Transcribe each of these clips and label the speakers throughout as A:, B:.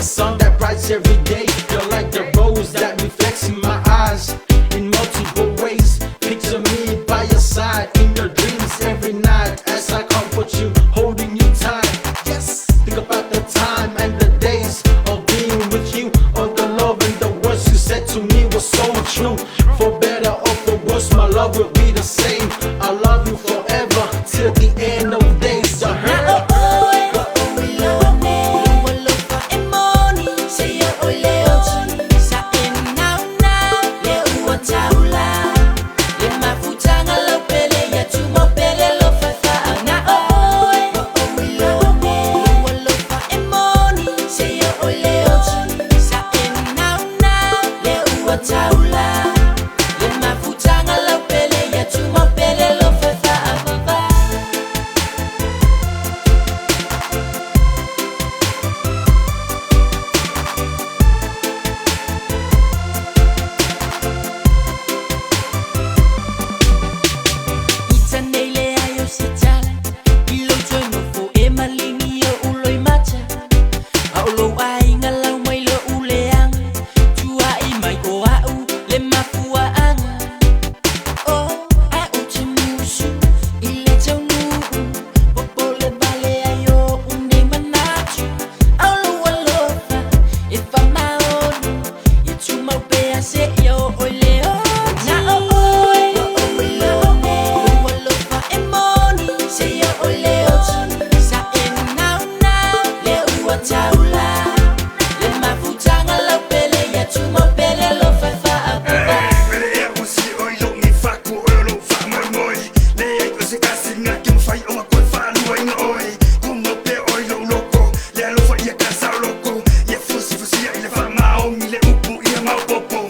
A: the sun that brights every day. You're like the rose that reflects in my eyes in multiple ways. Picture me by your side in your dreams every night as I comfort you, holding you tight. Yes, think about the time and the days of being with you. All the love and the words you said to me was so true. For better or for worse, my love will be the same. I love you forever till the end of days. I heard.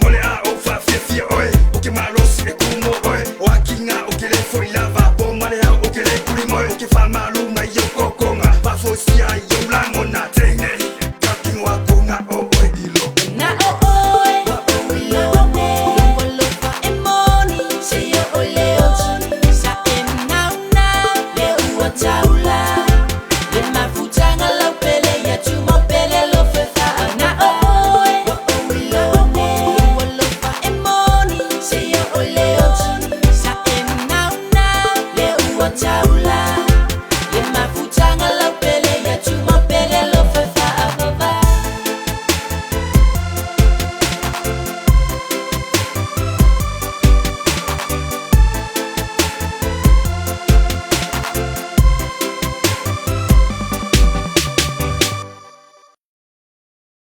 B: Ole a o fa fia fia oi, o que marosi e kumo